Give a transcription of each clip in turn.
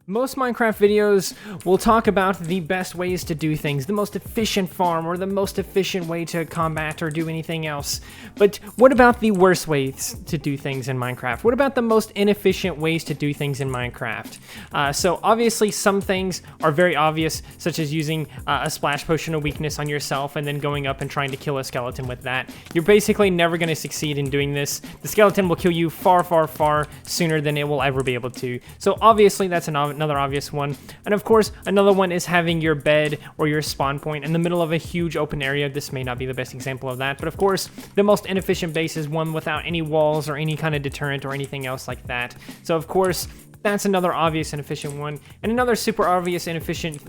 Most Minecraft videos will talk about the best ways to do things, the most efficient farm, or the most efficient way to combat or do anything else. But what about the worst ways to do things in Minecraft? What about the most inefficient ways to do things in Minecraft? So obviously some things are very obvious, such as using a splash potion of weakness on yourself and then going up and trying to kill a skeleton with that. You're basically never going to succeed in doing this. The skeleton will kill you far, far, far sooner than it will ever be able to. So obviously that's another obvious one. And of course, another one is having your bed or your spawn point in the middle of a huge open area. This may not be the best example of that, but of course, the most inefficient base is one without any walls or any kind of deterrent or anything else like that. So of course, that's another obvious inefficient one. And another super obvious inefficient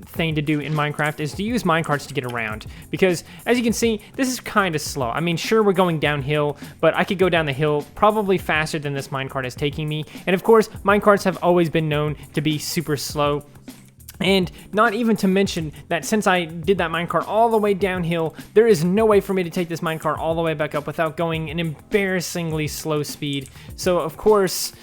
thing to do in Minecraft is to use minecarts to get around. Because as you can see, this is kind of slow. I mean, sure, we're going downhill, but I could go down the hill probably faster than this minecart is taking me. And of course, minecarts have always been known to be super slow. And not even to mention that since I did that minecart all the way downhill, there is no way for me to take this minecart all the way back up without going an embarrassingly slow speed. So of course,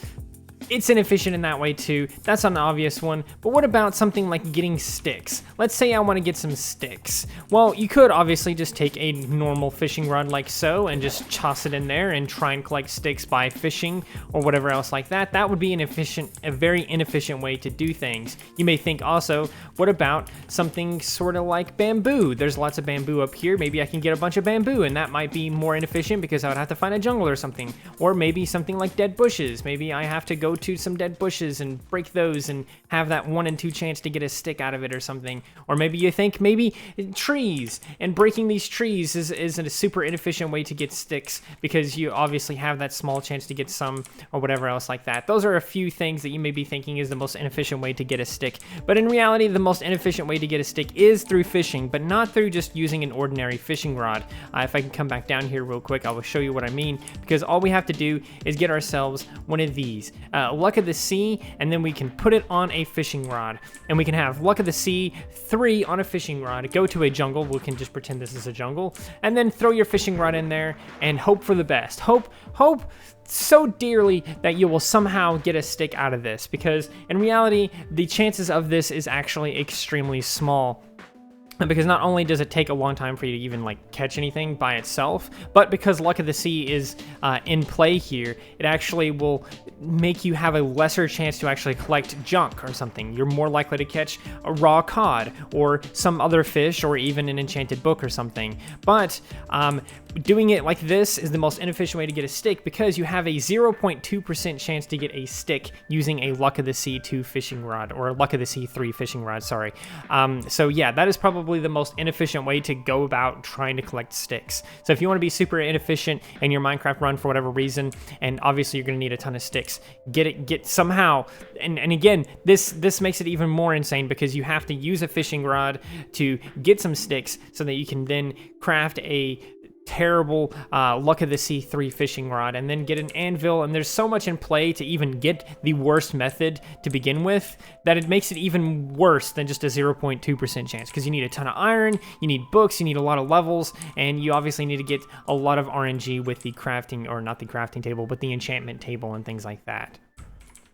it's inefficient in that way too. That's an obvious one. But what about something like getting sticks? Let's say I want to get some sticks. Well, you could obviously just take a normal fishing rod like so and just toss it in there and try and collect sticks by fishing or whatever else like that. That would be a very inefficient way to do things. You may think also, what about something sort of like bamboo? There's lots of bamboo up here. Maybe I can get a bunch of bamboo, and that might be more inefficient because I would have to find a jungle or something. Or maybe something like dead bushes. Maybe I have to go to some dead bushes and break those and have that 1 in 2 chance to get a stick out of it or something. Or maybe you think maybe trees, and breaking these trees is a super inefficient way to get sticks because you obviously have that small chance to get some or whatever else like that. Those are a few things that you may be thinking is the most inefficient way to get a stick. But in reality, the most inefficient way to get a stick is through fishing, but not through just using an ordinary fishing rod. If I can come back down here real quick, I will show you what I mean, because all we have to do is get ourselves one of these. Luck of the Sea, and then we can put it on a fishing rod, and we can have Luck of the Sea 3 on a fishing rod. Go to a jungle. We can just pretend this is a jungle, and then throw your fishing rod in there and hope for the best. Hope so dearly that you will somehow get a stick out of this, because in reality, the chances of this is actually extremely small. Because not only does it take a long time for you to even like catch anything by itself, but because Luck of the Sea is in play here, it actually will make you have a lesser chance to actually collect junk or something. You're more likely to catch a raw cod or some other fish or even an enchanted book or something. But doing it like this is the most inefficient way to get a stick because you have a 0.2% chance to get a stick using a Luck of the Sea 2 fishing rod, or a Luck of the Sea 3 fishing rod, sorry. So yeah, that is probably the most inefficient way to go about trying to collect sticks. So if you want to be super inefficient in your Minecraft run for whatever reason, and obviously you're going to need a ton of sticks, get somehow, and again, this makes it even more insane because you have to use a fishing rod to get some sticks so that you can then craft a terrible Luck of the Sea 3 fishing rod and then get an anvil, and there's so much in play to even get the worst method to begin with that it makes it even worse than just a 0.2% chance, because you need a ton of iron, you need books, you need a lot of levels, and you obviously need to get a lot of RNG with the crafting, or not the crafting table, but the enchantment table and things like that.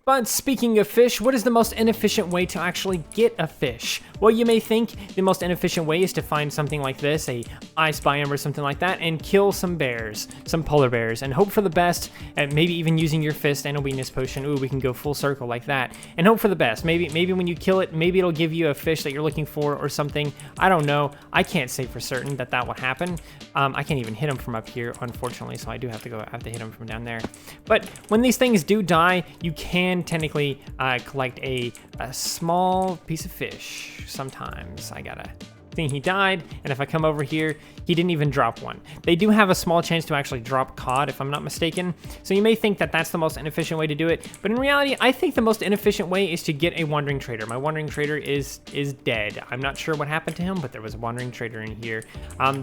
But speaking of fish, what is the most inefficient way to actually get a fish? Well, you may think the most inefficient way is to find something like this, a ice biome or something like that, and kill some bears, some polar bears, and hope for the best, and maybe even using your fist and a weakness potion. Ooh, we can go full circle like that, and hope for the best. Maybe when you kill it, maybe it'll give you a fish that you're looking for or something. I don't know. I can't say for certain that will happen. I can't even hit them from up here, unfortunately, so I do have to hit them from down there. But when these things do die, you can technically collect a small piece of fish. Sometimes I gotta think he died, and if I come over here, he didn't even drop one. They do have a small chance to actually drop cod, if I'm not mistaken, so you may think that that's the most inefficient way to do it, but in reality, I think the most inefficient way is to get a wandering trader. My wandering trader is dead. I'm not sure what happened to him, but there was a wandering trader in here,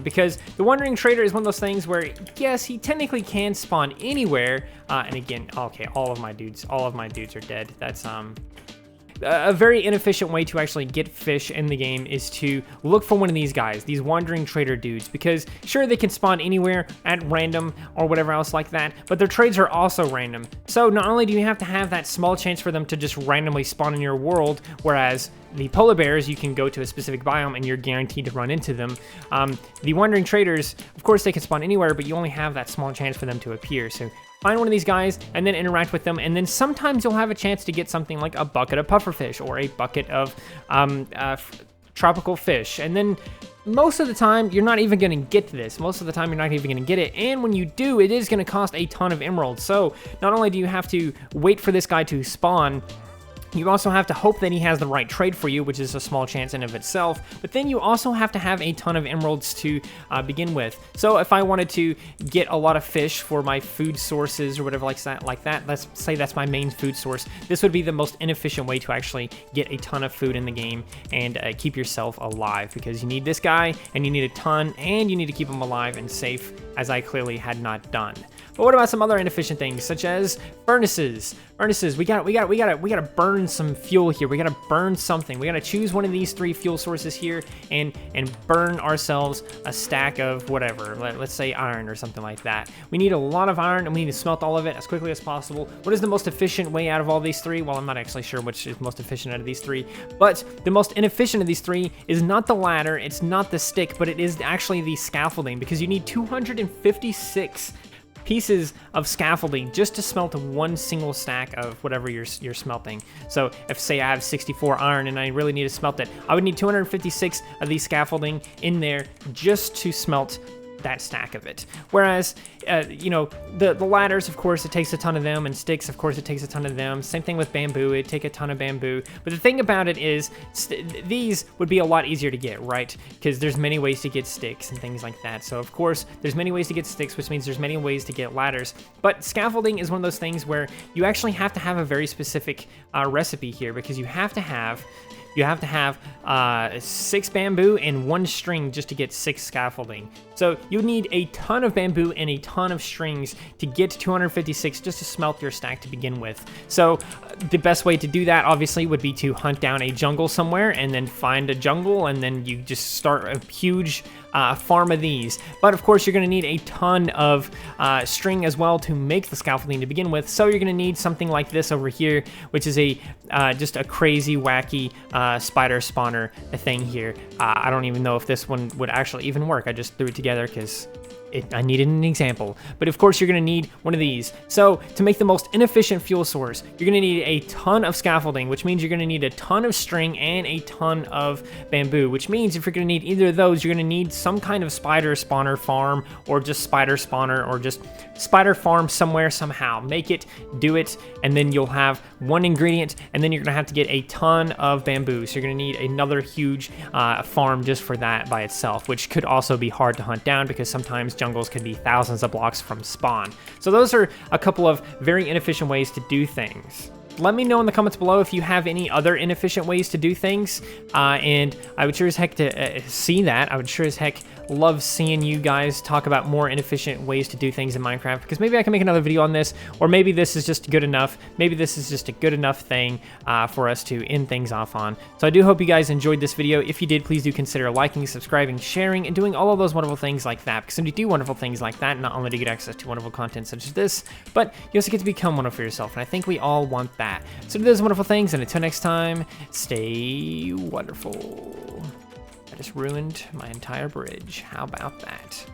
because the wandering trader is one of those things where, yes, he technically can spawn anywhere, and again, okay, all of my dudes are dead. That's a very inefficient way to actually get fish in the game is to look for one of these guys, these wandering trader dudes, because sure, they can spawn anywhere at random or whatever else like that, but their trades are also random. So not only do you have to have that small chance for them to just randomly spawn in your world, whereas the polar bears, you can go to a specific biome and you're guaranteed to run into them. The wandering traders, of course, they can spawn anywhere, but you only have that small chance for them to appear. So find one of these guys and then interact with them, and then sometimes you'll have a chance to get something like a bucket of pufferfish or a bucket of tropical fish. And then most of the time, you're not even going to get this. Most of the time, you're not even going to get it. And when you do, it is going to cost a ton of emeralds. So not only do you have to wait for this guy to spawn, you also have to hope that he has the right trade for you, which is a small chance in of itself, but then you also have to have a ton of emeralds to begin with. So if I wanted to get a lot of fish for my food sources or whatever like that, let's say that's my main food source, this would be the most inefficient way to actually get a ton of food in the game and keep yourself alive, because you need this guy and you need a ton, and you need to keep him alive and safe, as I clearly had not done. But what about some other inefficient things, such as furnaces? Furnaces, we gotta burn some fuel here. We gotta burn something. We gotta choose one of these 3 fuel sources here and burn ourselves a stack of whatever. Let's say iron or something like that. We need a lot of iron, and we need to smelt all of it as quickly as possible. What is the most efficient way out of all these 3? Well, I'm not actually sure which is most efficient out of these 3, but the most inefficient of these 3 is not the ladder, it's not the stick, but it is actually the scaffolding, because you need 256 pieces of scaffolding just to smelt one single stack of whatever you're smelting. So if, say, I have 64 iron and I really need to smelt it, I would need 256 of these scaffolding in there just to smelt that stack of it. Whereas, you know, the ladders, of course, it takes a ton of them, and sticks, of course, it takes a ton of them. Same thing with bamboo, it'd take a ton of bamboo. But the thing about it is, these would be a lot easier to get, right? Because there's many ways to get sticks and things like that. So, of course, there's many ways to get sticks, which means there's many ways to get ladders. But scaffolding is one of those things where you actually have to have a very specific recipe here, because you have to have 6 bamboo and 1 string just to get 6 scaffolding. So you need a ton of bamboo and a ton of strings to get to 256 just to smelt your stack to begin with. So the best way to do that, obviously, would be to hunt down a jungle somewhere and then find a jungle, and then you just start a huge farm of these. But of course, you're going to need a ton of string as well to make the scaffolding to begin with. So you're going to need something like this over here, which is a just a crazy, wacky spider spawner thing here. I don't even know if this one would actually even work. I just threw it together because I needed an example. But of course, you're going to need one of these. So to make the most inefficient fuel source, you're going to need a ton of scaffolding, which means you're going to need a ton of string and a ton of bamboo, which means if you're going to need either of those, you're going to need some kind of spider spawner farm, or just spider spawner, or just spider farm somewhere somehow. Make it, do it, and then you'll have 1 ingredient, and then you're going to have to get a ton of bamboo. So you're going to need another huge farm just for that by itself, which could also be hard to hunt down, because sometimes jungles could be thousands of blocks from spawn. So those are a couple of very inefficient ways to do things. Let me know in the comments below if you have any other inefficient ways to do things, and I would sure as heck to see that. I would sure as heck love seeing you guys talk about more inefficient ways to do things in Minecraft, because maybe I can make another video on this, or maybe this is just good enough. Maybe this is just a good enough thing for us to end things off on. So I do hope you guys enjoyed this video. If you did, please do consider liking, subscribing, sharing, and doing all of those wonderful things like that, because when you do wonderful things like that, not only do you get access to wonderful content such as this, but you also get to become wonderful yourself, and I think we all want that. So do those wonderful things, and until next time, stay wonderful. I just ruined my entire bridge. How about that?